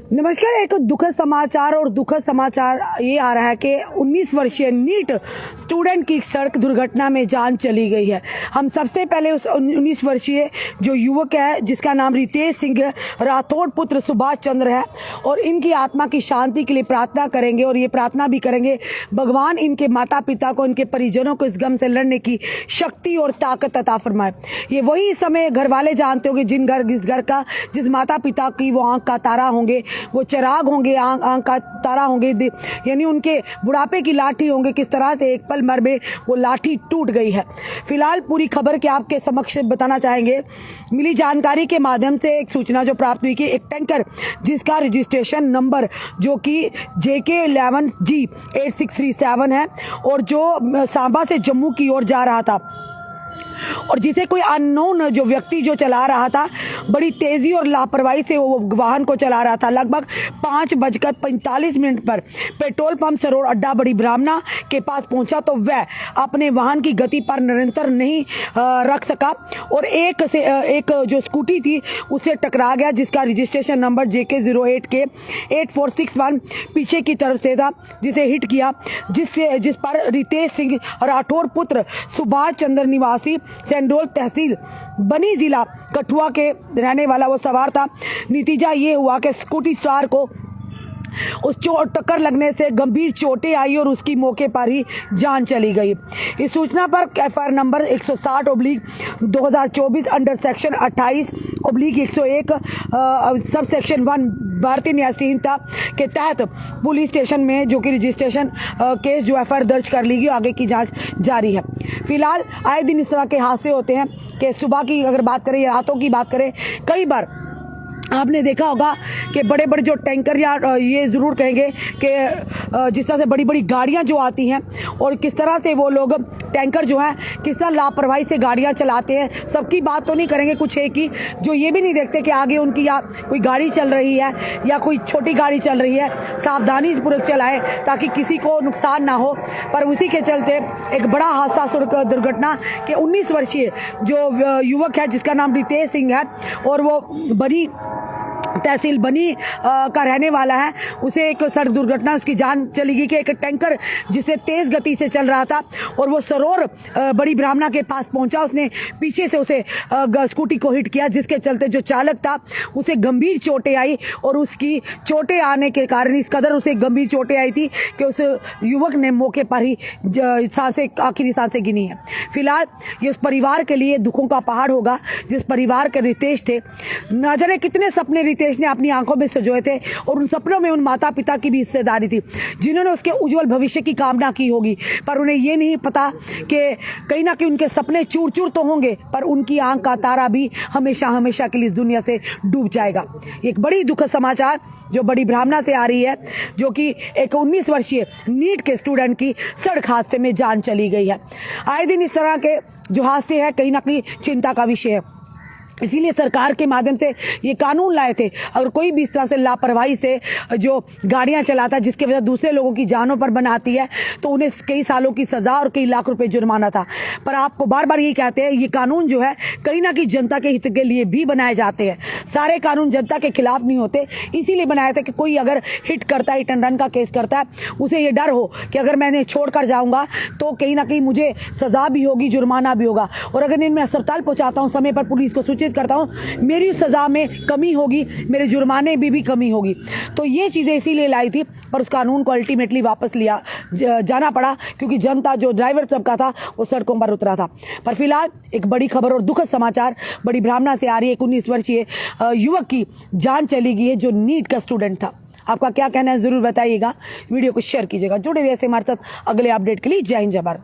नमस्कार। एक दुखद समाचार और दुखद समाचार ये आ रहा है कि 19 वर्षीय नीट स्टूडेंट की सड़क दुर्घटना में जान चली गई है। हम सबसे पहले उस 19 वर्षीय जो युवक है जिसका नाम रितेश सिंह राठौड़ पुत्र सुभाष चंद्र है और इनकी आत्मा की शांति के लिए प्रार्थना करेंगे और ये प्रार्थना भी करेंगे भगवान इनके माता पिता को, इनके परिजनों को इस गम से लड़ने की शक्ति और ताकत अता फरमाए। ये वही समय घर वाले जानते होंगे जिस घर का जिस माता पिता की वो आंख का तारा होंगे, वो चिराग होंगे, आंख का तारा होंगे, यानी उनके बुढ़ापे की लाठी होंगे। किस तरह से एक पल भर में वो लाठी टूट गई है। फिलहाल पूरी खबर के आपके समक्ष बताना चाहेंगे। मिली जानकारी के माध्यम से एक सूचना जो प्राप्त हुई कि एक टैंकर जिसका रजिस्ट्रेशन नंबर जो कि JK11G8637 है और जो सांबा से जम्मू की ओर जा रहा था और जिसे कोई अननोन जो व्यक्ति जो चला रहा था बड़ी तेजी और लापरवाही से वो वाहन को चला रहा था। लगभग 5:45 पर पेट्रोल पंप सरोवर अड्डा बड़ी ब्राह्मणा के पास पहुंचा तो वह अपने वाहन की गति पर निरंतर नहीं रख सका और एक जो स्कूटी थी उससे टकरा गया जिसका रजिस्ट्रेशन नंबर JK08K8461 पीछे की तरफ से था, जिसे हिट किया, जिस पर रितेश सिंह राठौड़ पुत्र सुभाष चंद्र निवासी सेंड्रोल तहसील बनी जिला कठुआ के रहने वाला वो सवार था। नतीजा ये हुआ कि स्कूटी सवार को उस टक्कर लगने से गंभीर चोटें आई और उसकी मौके पर ही जान चली गई। इस सूचना पर FIR number 160/2024 under section 28/101 sub section 1 भारतीय न्याय संहिता के तहत पुलिस स्टेशन में जो कि रजिस्ट्रेशन केस जो FIR दर्ज कर ली गई, आगे की जांच जारी है। फिलहाल आए दिन इस तरह के हादसे होते हैं कि सुबह की अगर बात करें या रातों की बात करें, कई बार आपने देखा होगा कि बड़े बड़े जो टैंकर या ये ज़रूर कहेंगे कि जिस तरह से बड़ी बड़ी गाड़ियां जो आती हैं और किस तरह से वो लोग टैंकर जो है किस तरह लापरवाही से गाड़ियां चलाते हैं। सबकी बात तो नहीं करेंगे, कुछ है कि जो ये भी नहीं देखते कि आगे उनकी या कोई गाड़ी चल रही है या कोई छोटी गाड़ी चल रही है, सावधानी पूर्वक चलाएं ताकि किसी को नुकसान ना हो। पर उसी के चलते एक बड़ा हादसा दुर्घटना के 19 वर्षीय जो युवक है जिसका नाम रितेश सिंह है और वो बड़ी तहसील बनी का रहने वाला है, उसे एक सड़क दुर्घटना उसकी जान चली गई कि एक टैंकर जिसे तेज गति से चल रहा था और वो सरोवर बड़ी ब्राह्मणा के पास पहुंचा, उसने पीछे से उसे स्कूटी को हिट किया जिसके चलते जो चालक था उसे गंभीर चोटें आई और उसकी चोटें आने के कारण इस कदर उसे गंभीर चोटें आई थी कि उस युवक ने मौके पर ही आखिरी सांसें गिनी है। फिलहाल ये उस परिवार के लिए दुखों का पहाड़ होगा जिस परिवार के रितेश थे। न जाने कितने सपने रितेश ने अपनी आंखों में सजोए थे और उन सपनों में उन माता पिता की भी हिस्सेदारी थी जिन्होंने उसके उज्जवल भविष्य की कामना की होगी, पर उन्हें ये नहीं पता कि कहीं ना कहीं उनके सपने चूर चूर तो होंगे पर उनकी आंख का तारा भी हमेशा हमेशा के लिए इस दुनिया से डूब जाएगा। एक बड़ी दुखद समाचार जो बड़ी ब्राह्मणा से आ रही है, जो कि एक 19 वर्षीय नीट के स्टूडेंट की सड़क हादसे में जान चली गई है। आए दिन इस तरह के जो हादसे हैं कहीं ना कहीं चिंता का विषय है, इसीलिए सरकार के माध्यम से ये कानून लाए थे अगर कोई भी इस तरह से लापरवाही से जो गाड़ियां चलाता है जिसके वजह दूसरे लोगों की जानों पर बनाती है तो उन्हें कई सालों की सजा और कई लाख रुपए जुर्माना था। पर आपको बार बार ये कहते हैं ये कानून जो है कहीं ना कहीं जनता के हित के लिए भी बनाए जाते हैं। सारे कानून जनता के खिलाफ नहीं होते, इसीलिए बनाया था कि कोई अगर हिट करता है, हिट एंड रन का केस करता है, उसे ये डर हो कि अगर मैंने छोड़कर जाऊंगा तो कहीं ना कहीं मुझे सजा भी होगी, जुर्माना भी होगा, और अगर मैं अस्पताल पहुंचाता हूँ, समय पर पुलिस को सूचित करता हूं, मेरी सजा में कमी होगी, मेरे जुर्माने भी कमी होगी। तो ये चीजें इसीलिए लाई थी, पर उस कानून को अल्टीमेटली वापस लिया जाना पड़ा क्योंकि जनता जो ड्राइवर सबका था वो सड़कों पर उतरा था। पर फिलहाल एक बड़ी खबर और दुखद समाचार बड़ी ब्राह्मणा से आ रही है। 19 वर्षीय युवक की जान चली गई है जो नीट का स्टूडेंट था। आपका क्या कहना है जरूर बताइएगा, वीडियो को शेयर कीजिएगा। जुड़े रहिए हमारे साथ अगले अपडेट के लिए। जय हिंद, जय भारत।